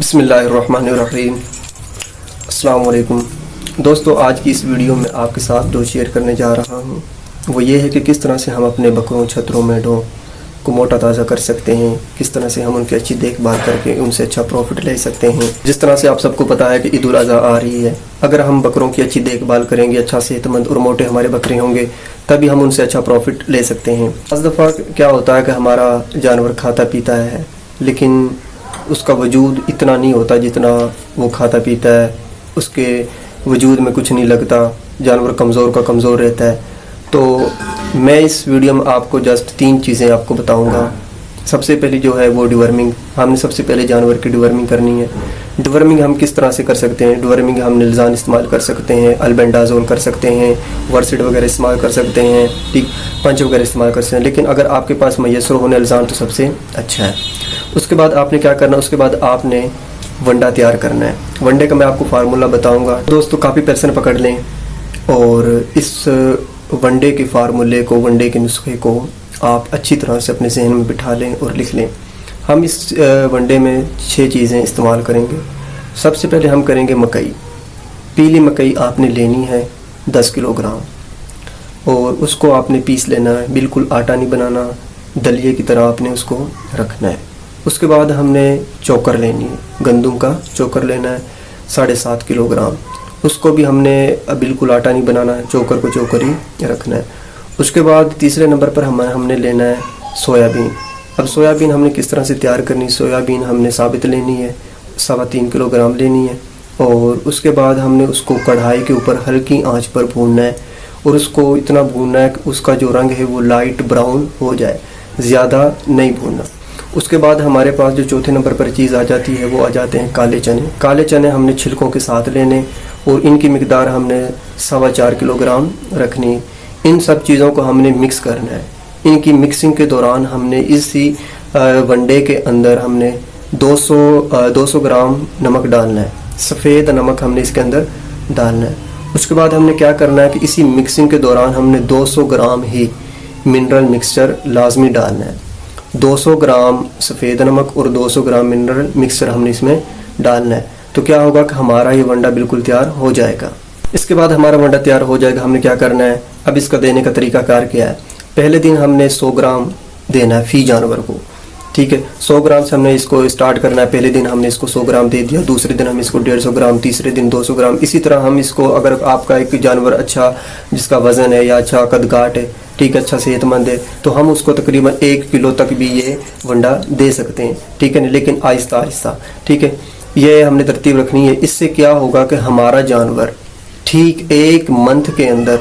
بسم اللہ الرحمن الرحیم۔ السلام علیکم دوستو، آج کی اس ویڈیو میں آپ کے ساتھ جو شیئر کرنے جا رہا ہوں وہ یہ ہے کہ کس طرح سے ہم اپنے بکروں چھتروں میڈوں کو موٹا تازہ کر سکتے ہیں، کس طرح سے ہم ان کی اچھی دیکھ بھال کر کے ان سے اچھا پروفٹ لے سکتے ہیں۔ جس طرح سے آپ سب کو پتہ ہے کہ عید الاضحیٰ آ رہی ہے، اگر ہم بکروں کی اچھی دیکھ بھال کریں گے، اچھا صحت مند اور موٹے ہمارے بکرے ہوں گے، تبھی ہم ان سے اچھا پروفٹ لے سکتے ہیں۔ بعض دفعہ کیا ہوتا ہے کہ ہمارا جانور کھاتا پیتا ہے لیکن اس کا وجود اتنا نہیں ہوتا جتنا وہ کھاتا پیتا ہے، اس کے وجود میں کچھ نہیں لگتا، جانور کمزور کا کمزور رہتا ہے۔ تو میں اس ویڈیو میں آپ کو جسٹ 3 چیزیں آپ کو بتاؤں گا۔ سب سے پہلی جو ہے وہ ڈیورمنگ، ہم نے سب سے پہلے جانور کی ڈیورمنگ کرنی ہے۔ ڈیورمنگ ہم کس طرح سے کر سکتے ہیں؟ ڈیورمنگ ہم نلزان استعمال کر سکتے ہیں، البینڈازول کر سکتے ہیں، ورسڈ وغیرہ استعمال کر سکتے ہیں، ٹھیک، پنچ وغیرہ استعمال کر سکتے ہیں، لیکن اگر آپ کے پاس میسر ہو نلزان تو سب سے اچھا ہے۔ اس کے بعد آپ نے کیا کرنا ہے؟ اس کے بعد آپ نے ونڈا تیار کرنا ہے۔ ونڈے کا میں آپ کو فارمولہ بتاؤں گا دوستو، کاپی پینسل پکڑ لیں اور اس ونڈے کے فارمولے کو، ونڈے کے نسخے کو آپ اچھی طرح سے اپنے ذہن میں بٹھا لیں اور لکھ لیں۔ ہم اس ونڈے میں 6 چیزیں استعمال کریں گے۔ سب سے پہلے ہم کریں گے مکئی۔ پیلی مکئی آپ نے لینی ہے 10 کلو گرام، اور اس کو آپ نے پیس لینا ہے، بالکل آٹا نہیں بنانا، دلیے کی طرح آپ نے اس کو رکھنا ہے۔ اس کے بعد ہم نے چوکر لینی ہے، گندم کا چوکر لینا ہے 7.5 کلو گرام، اس کو بھی ہم نے بالکل آٹا نہیں بنانا ہے، چوکر کو چوکر ہی رکھنا ہے۔ اس کے بعد تیسرے نمبر پر ہم نے لینا ہے سویابین۔ اب سویابین ہم نے کس طرح سے تیار کرنی؟ سویابین ہم نے ثابت لینی ہے، 3.25 کلو گرام لینی ہے، اور اس کے بعد ہم نے اس کو کڑھائی کے اوپر ہلکی آنچ پر بھوننا ہے، اور اس کو اتنا بھوننا ہے کہ اس کا جو رنگ ہے وہ لائٹ براؤن ہو جائے، زیادہ نہیں بھوننا۔ اس کے بعد ہمارے پاس جو چوتھے نمبر پر چیز آ جاتی ہے وہ آ جاتے ہیں کالے چنے۔ کالے چنے ہم نے چھلکوں کے ساتھ لینے، اور ان کی مقدار ہم نے 4.25 کلو گرام رکھنی۔ ان سب چیزوں کو ہم نے مکس کرنا ہے۔ ان کی مکسنگ کے دوران ہم نے اسی ونڈے کے اندر ہم نے 200 گرام نمک ڈالنا ہے، سفید نمک ہم نے اس کے اندر ڈالنا ہے۔ اس کے بعد ہم نے کیا کرنا ہے کہ اسی مکسنگ کے دوران ہم نے 200 گرام ہی منرل مکسچر لازمی ڈالنا ہے۔ 200 گرام سفید نمک اور 200 گرام منرل مکسچر ہم نے اس میں ڈالنا ہے۔ تو کیا ہوگا کہ ہمارا یہ ونڈا بالکل تیار ہو جائے گا۔ اس کے بعد ہمارا ونڈا تیار ہو جائے گا، ہم نے کیا کرنا ہے؟ اب اس کا دینے کا طریقہ کار کیا ہے؟ پہلے دن ہم نے 100 گرام دینا ہے فی جانور کو، ٹھیک ہے، 100 گرام سے ہم نے اس کو اسٹارٹ کرنا ہے۔ پہلے دن ہم نے اس کو 100 گرام دے دیا، دوسرے دن ہم اس کو 150 گرام، تیسرے دن 200 گرام، اسی طرح ہم اس کو، اگر آپ کا ایک جانور اچھا جس کا وزن ہے یا اچھا قد کاٹ ہے، ٹھیک ہے، اچھا صحت مند ہے، تو ہم اس کو تقریباً 1 کلو تک بھی یہ ونڈا دے سکتے ہیں، ٹھیک ہے نا، لیکن آہستہ آہستہ، ٹھیک ہے۔ یہ ہم نے ترتیب رکھنی ہے۔ اس سے کیا ہوگا کہ ہمارا جانور ٹھیک 1 منتھ کے اندر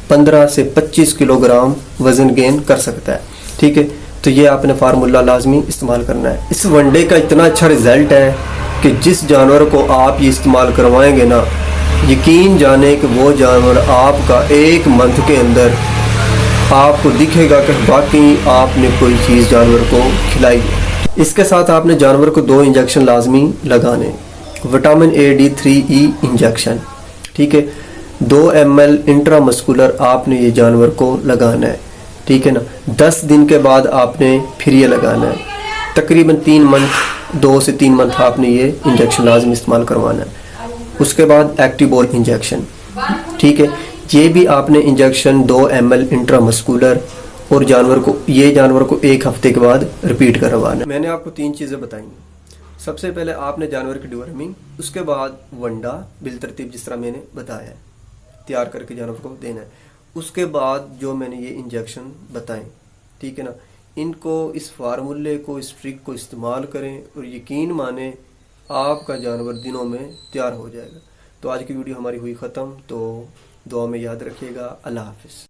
15 سے 25 کلو گرام وزن گین کر سکتا ہے، ٹھیک ہے۔ تو یہ آپ نے فارمولہ لازمی استعمال کرنا ہے۔ اس ونڈے کا اتنا اچھا رزلٹ ہے کہ جس جانور کو آپ یہ استعمال کروائیں گے نا، یقین جانے کہ وہ جانور آپ کا 1 منتھ کے اندر آپ کو دکھے گا کہ واقعی آپ نے کوئی چیز جانور کو کھلائی ہے۔ اس کے ساتھ آپ نے جانور کو 2 انجیکشن لازمی لگانے، وٹامن AD3E انجیکشن، ٹھیک ہے، 2 ml انٹرا مسکولر آپ نے یہ جانور کو لگانا ہے، ٹھیک ہے نا۔ 10 دن کے بعد آپ نے پھر یہ لگانا ہے، تقریباً 3 منتھ، 2 سے 3 منتھ آپ نے یہ انجیکشن لازمی استعمال کروانا ہے۔ اس کے بعد ایکٹیبول انجیکشن، ٹھیک ہے، یہ بھی آپ نے انجیکشن 2 ml انٹرا مسکولر، اور یہ جانور کو 1 ہفتے کے بعد ریپیٹ کروانا ہے۔ میں نے آپ کو 3 چیزیں بتائیں گی۔ سب سے پہلے آپ نے جانور کی ڈیورمنگ، اس کے بعد ونڈا بالترتیب جس طرح میں نے بتایا ہے تیار کر کے جانور کو دینا ہے، اس کے بعد جو میں نے یہ انجیکشن بتائیں، ٹھیک ہے نا، ان کو، اس فارمولے کو، اس ٹرک کو استعمال کریں، اور یقین مانیں آپ کا جانور دنوں میں تیار ہو جائے گا۔ تو آج کی ویڈیو ہماری ہوئی ختم، تو دعا میں یاد رکھیے گا۔ اللہ حافظ۔